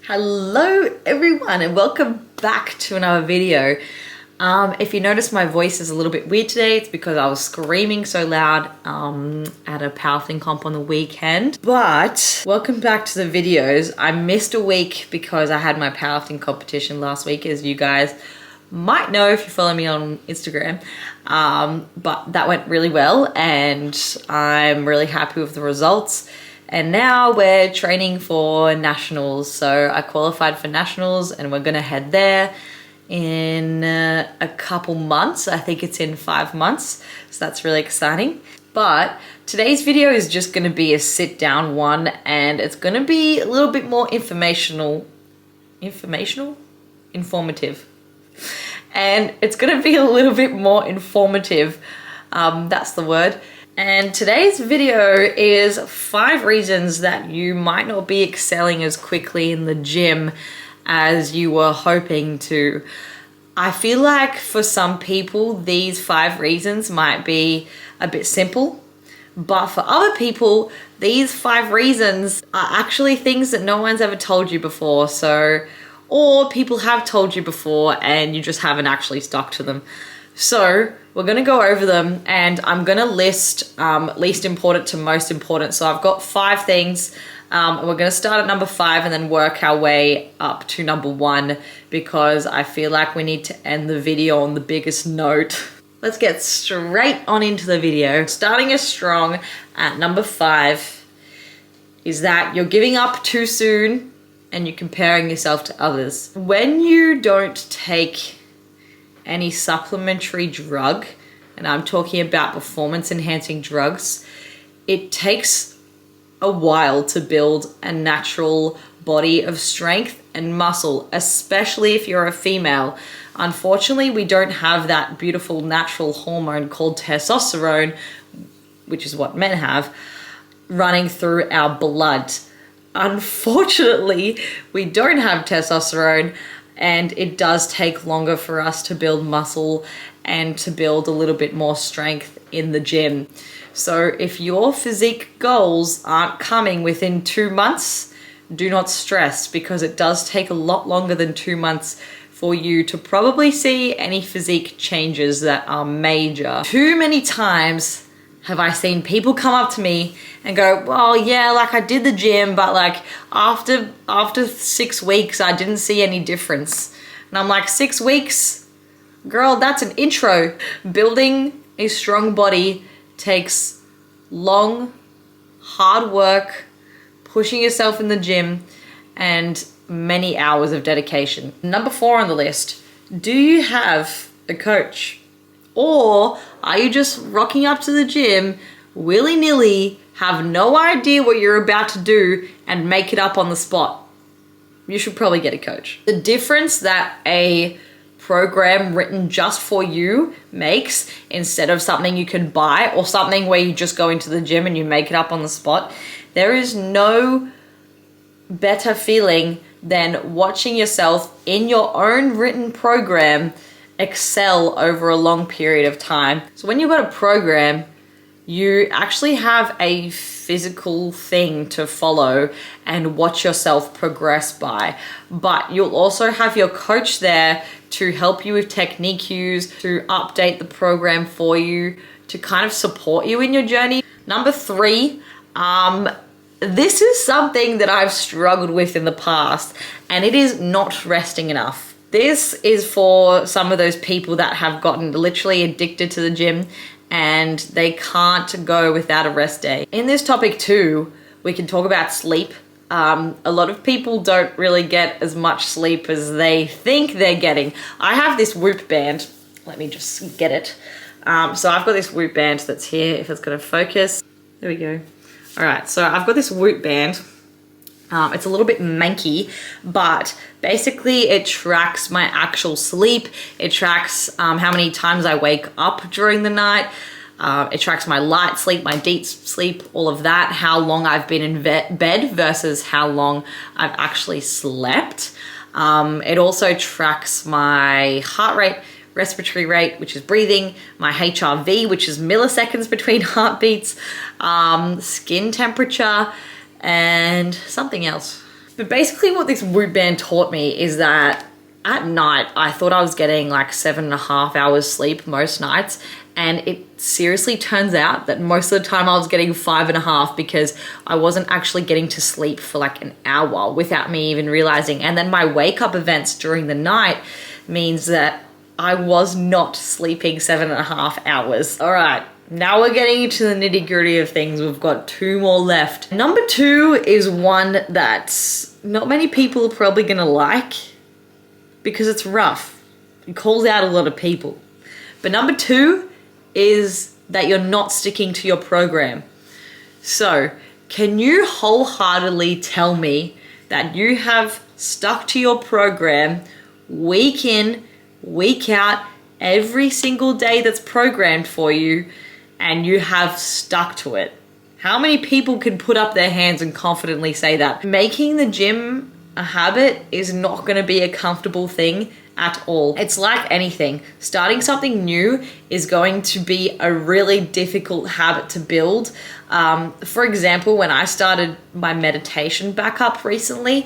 Hello everyone and welcome back to another video. If you notice my voice is a little bit weird today, it's because I was screaming so loud at a powerlifting comp on the weekend. But welcome back to the videos. I missed a week because I had my powerlifting competition last week, as you guys might know if you follow me on Instagram. But that went really well and I'm really happy with the results. And now we're training for nationals. So I qualified for nationals and we're gonna head there in a couple months. I think it's in 5 months. So that's really exciting. But today's video is just gonna be a sit down one and it's gonna be a little bit more informative. And it's gonna be a little bit more informative. That's the word. And today's video is 5 reasons that you might not be excelling as quickly in the gym as you were hoping to. I feel like for some people, these 5 reasons might be a bit simple, but for other people, these 5 reasons are actually things that no one's ever told you before. Or people have told you before and you just haven't actually stuck to them. So we're gonna go over them and I'm gonna list least important to most important. So I've got 5 things. We're gonna start at number 5 and then work our way up to number 1 because I feel like we need to end the video on the biggest note. Let's get straight on into the video. Starting us strong at number 5 is that you're giving up too soon and you're comparing yourself to others. When you don't take any supplementary drug, and I'm talking about performance enhancing drugs, it takes a while to build a natural body of strength and muscle, especially if you're a female. Unfortunately, we don't have that beautiful natural hormone called testosterone, which is what men have, running through our blood. Unfortunately, we don't have testosterone, and it does take longer for us to build muscle and to build a little bit more strength in the gym. So if your physique goals aren't coming within 2 months, do not stress because it does take a lot longer than 2 months for you to probably see any physique changes that are major. Too many times have I seen people come up to me and go, well, yeah, like I did the gym, but like after 6 weeks, I didn't see any difference. And I'm like, 6 weeks? Girl, that's an intro. Building a strong body takes long, hard work, pushing yourself in the gym, and many hours of dedication. Number 4 on the list, do you have a coach? Or are you just rocking up to the gym willy-nilly, have no idea what you're about to do and make it up on the spot? You should probably get a coach. The difference that a program written just for you makes, instead of something you can buy or something where you just go into the gym and you make it up on the spot, there is no better feeling than watching yourself in your own written program excel over a long period of time. So when you've got a program, you actually have a physical thing to follow and watch yourself progress by. But you'll also have your coach there to help you with technique cues, to update the program for you, to kind of support you in your journey. Number 3, this is something that I've struggled with in the past, and it is not resting enough. This is for some of those people that have gotten literally addicted to the gym and they can't go without a rest day. In this topic too, we can talk about sleep. A lot of people don't really get as much sleep as they think they're getting. I have this Whoop band. Let me just get it. So I've got this Whoop band that's here, if it's gonna focus. There we go. All right, so I've got this Whoop band. It's a little bit manky, but basically it tracks my actual sleep. It tracks how many times I wake up during the night. It tracks my light sleep, my deep sleep, all of that, how long I've been in bed versus how long I've actually slept. It also tracks my heart rate, respiratory rate, which is breathing, my HRV, which is milliseconds between heartbeats, skin temperature, and something else. But basically what this Whoop band taught me is that at night, I thought I was getting like 7.5 hours sleep most nights. And it seriously turns out that most of the time I was getting 5.5 because I wasn't actually getting to sleep for like an hour without me even realizing. And then my wake up events during the night means that I was not sleeping 7.5 hours. All right, now we're getting into the nitty gritty of things. We've got 2 more left. Number 2 is one that not many people are probably gonna like because it's rough. It calls out a lot of people. But number 2 is that you're not sticking to your program. So, can you wholeheartedly tell me that you have stuck to your program week in, week out, every single day that's programmed for you, and you have stuck to it? How many people can put up their hands and confidently say that? Making the gym a habit is not going to be a comfortable thing at all. It's like anything. Starting something new is going to be a really difficult habit to build. For example, when I started my meditation back up recently,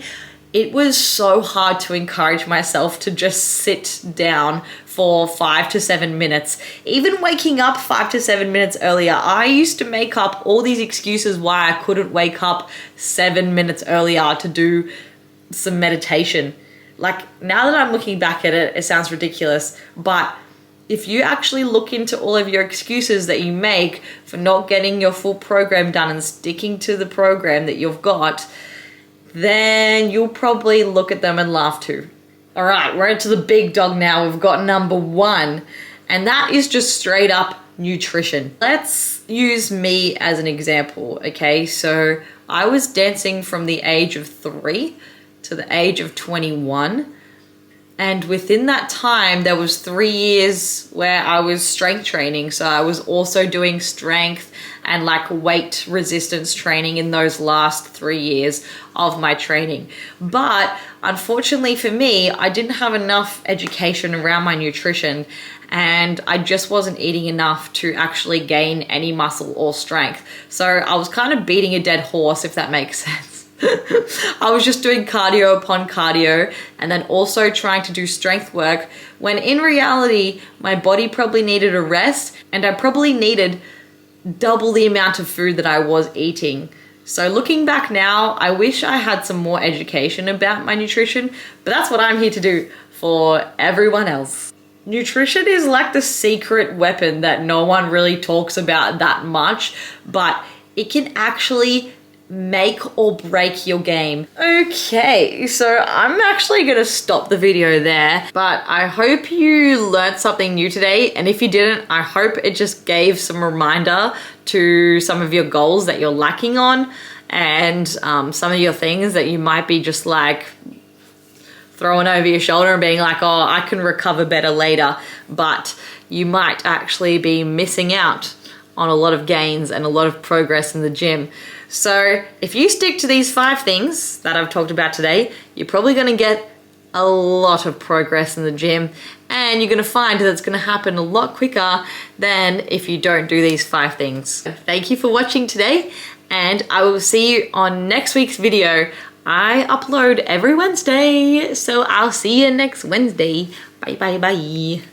it was so hard to encourage myself to just sit down for 5 to 7 minutes. Even waking up 5 to 7 minutes earlier, I used to make up all these excuses why I couldn't wake up 7 minutes earlier to do some meditation. Like, now that I'm looking back at it, it sounds ridiculous, but if you actually look into all of your excuses that you make for not getting your full program done and sticking to the program that you've got, then you'll probably look at them and laugh too. All right, we're into the big dog now. We've got number 1, and that is just straight up nutrition. Let's use me as an example, okay? So I was dancing from the age of 3 to the age of 21. And within that time, there was 3 years where I was strength training. So I was also doing strength and like weight resistance training in those last 3 years of my training. But unfortunately for me, I didn't have enough education around my nutrition, and I just wasn't eating enough to actually gain any muscle or strength. So I was kind of beating a dead horse, if that makes sense. I was just doing cardio upon cardio and then also trying to do strength work, when in reality my body probably needed a rest, and I probably needed double the amount of food that I was eating. So looking back now, I wish I had some more education about my nutrition, but that's what I'm here to do for everyone else. Nutrition is like the secret weapon that no one really talks about that much, but it can actually make or break your game. Okay, so I'm actually gonna stop the video there, but I hope you learned something new today, and if you didn't, I hope it just gave some reminder to some of your goals that you're lacking on, and some of your things that you might be just like throwing over your shoulder and being like, oh, I can recover better later, but you might actually be missing out on a lot of gains and a lot of progress in the gym. So if you stick to these 5 things that I've talked about today, you're probably gonna get a lot of progress in the gym, and you're gonna find that it's gonna happen a lot quicker than if you don't do these 5 things. Thank you for watching today, and I will see you on next week's video. I upload every Wednesday, so I'll see you next Wednesday. Bye, bye, bye.